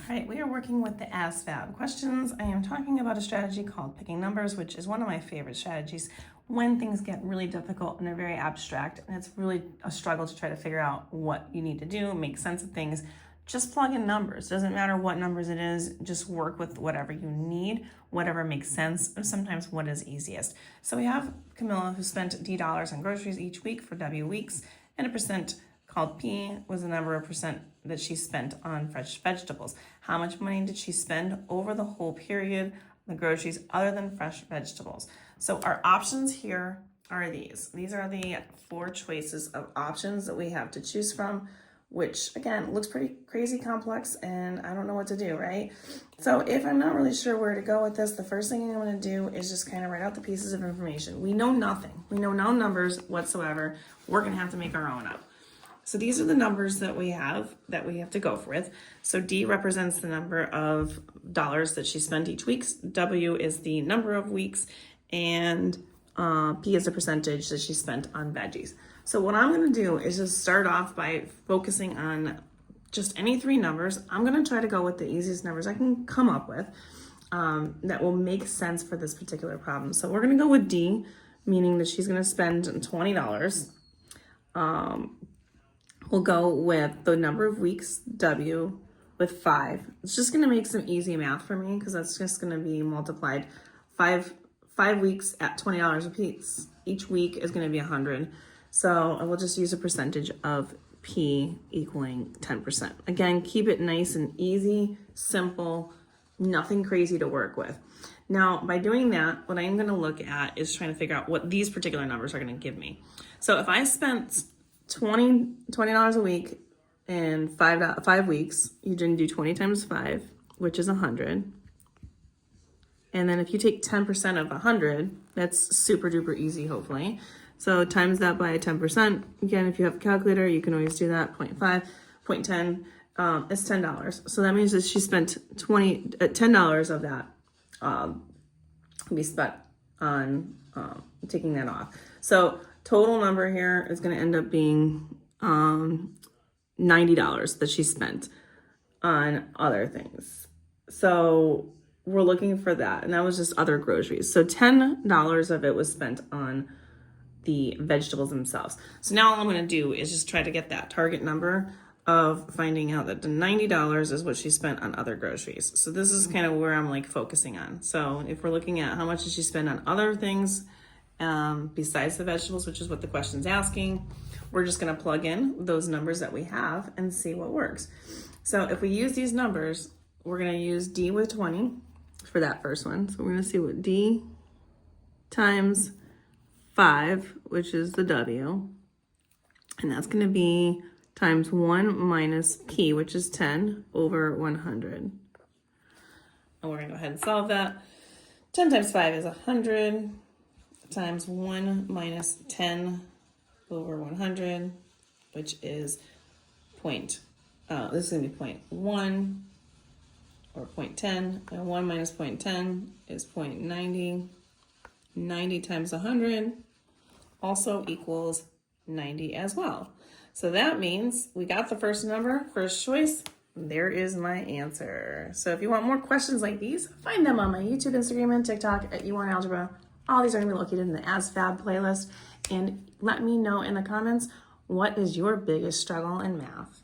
All right, we are working with the ASVAB questions. I am talking about a strategy called picking numbers, which is one of my favorite strategies when things get really difficult and they're very abstract and it's really a struggle to try to figure out what you need to do, make sense of things. Just plug in numbers. Doesn't matter what numbers it is, just work with whatever you need, whatever makes sense, or sometimes what is easiest. So we have Camilla who spent D dollars on groceries each week for W weeks, and a percent called P was the number of percent that she spent on fresh vegetables. How much money did she spend over the whole period on the groceries other than fresh vegetables? So our options here are these. These are the 4 choices of options that we have to choose from, which again, looks pretty crazy complex and I don't know what to do, right? So if I'm not really sure where to go with this, the first thing I'm gonna do is just kind of write out the pieces of information. We know nothing. We know no numbers whatsoever. We're gonna have to make our own up. So these are the numbers that we have to go with. So D represents the number of dollars that she spent each week. W is the number of weeks, and P is the percentage that she spent on veggies. So what I'm gonna do is just start off by focusing on just any 3 numbers. I'm gonna try to go with the easiest numbers I can come up with that will make sense for this particular problem. So we're gonna go with D, meaning that she's gonna spend $20. We'll go with the number of weeks, W, with 5. It's just gonna make some easy math for me because that's just gonna be multiplied. 5 weeks at $20 a piece. Each week is gonna be 100. So I will just use a percentage of P equaling 10%. Again, keep it nice and easy, simple, nothing crazy to work with. Now, by doing that, what I'm gonna look at is trying to figure out what these particular numbers are gonna give me. So if I spent $20 a week in 5 weeks, you're gonna do 20 times 5, which is 100. And then if you take 10% of 100, that's super duper easy, hopefully. So times that by 10%. Again, if you have a calculator, you can always do that. 0.5, 0.10 is $10. So that means that she spent $10 of that be spent on taking that off. So total number here is going to end up being $90 that she spent on other things. So we're looking for that, and that was just other groceries. So $10 of it was spent on the vegetables themselves. So now all I'm going to do is just try to get that target number of finding out that the $90 is what she spent on other groceries. So this is kind of where I'm like focusing on. So if we're looking at how much did she spend on other things besides the vegetables, which is what the question's asking, we're just going to plug in those numbers that we have and see what works. So if we use these numbers, we're going to use D with 20 for that first one. So we're going to see what D times 5, which is the W, and that's going to be times 1 minus P, which is 10 over 100. And we're going to go ahead and solve that. 10 times 5 is 100 times 1 minus 10 over 100, which is this is going to be 0.1 or 0.10, and 1 minus 0.10 is 0.90. 90 times 100 also equals 90 as well. So that means we got the first number, first choice. There is my answer. So if you want more questions like these, find them on my YouTube, Instagram, and TikTok at YouWantAlgebra. All these are going to be located in the ASVAB playlist. And let me know in the comments, what is your biggest struggle in math?